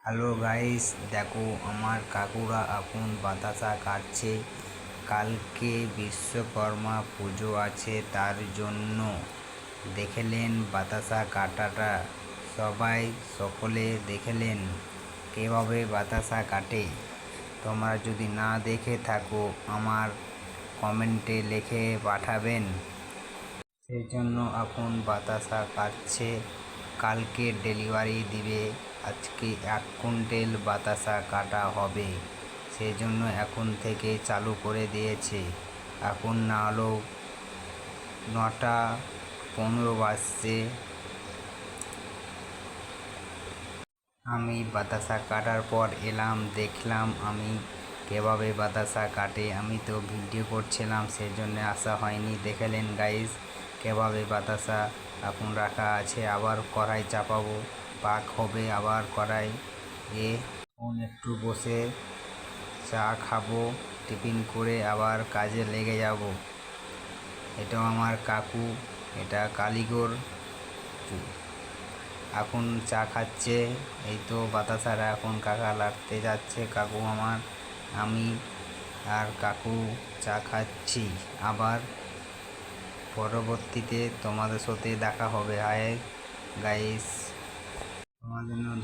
Hello guys, দেখো আমার কাকুরা এখন বাতাসা কাটছে। কালকে বিশ্বকর্মা পুজো আছে, তার জন্য দেখলেন বাতাসা কাটাটা। সকলে দেখলেন কীভাবে বাতাসা কাটে। তোমরা যদি না দেখে থাকো আমার কমেন্টে লিখে পাঠাবেন। সেই জন্য এখন বাতাসা কাটছে, কালকে ডেলিভারি দিবে। আজকে 1 কুইন্টাল বাতাসা কাটা হবে, সেই জন্য এখন থেকে চালু করে দিয়েছে। এখন না হলো 9টা 15 বাজছে। আমি বাতাসা কাটার পর এলাম, দেখলাম আমি কীভাবে বাতাসা কাটে। আমি তো ভিডিও করছিলাম, সেই জন্য আসা হয়নি। দেখলেন গাইস কীভাবে বাতাসা এখন রাখা আছে। আবার কড়াই চাপাবো, পাক হবে আবার কড়াই এখন একটু বসে চা খাবো, টিফিন করে আবার কাজে লেগে যাব। এটাও আমার কাকু, এটা কালীগড়। এখন চা খাচ্ছে। এই তো বাতাসারা এখন কাকা লাগতে যাচ্ছে, কাকু আমার, আমি আর কাকু চা খাচ্ছি। আবার পরবর্তীতে তোমাদের সাথে দেখা হবে। হাই গাইস, তোমাদের জন্য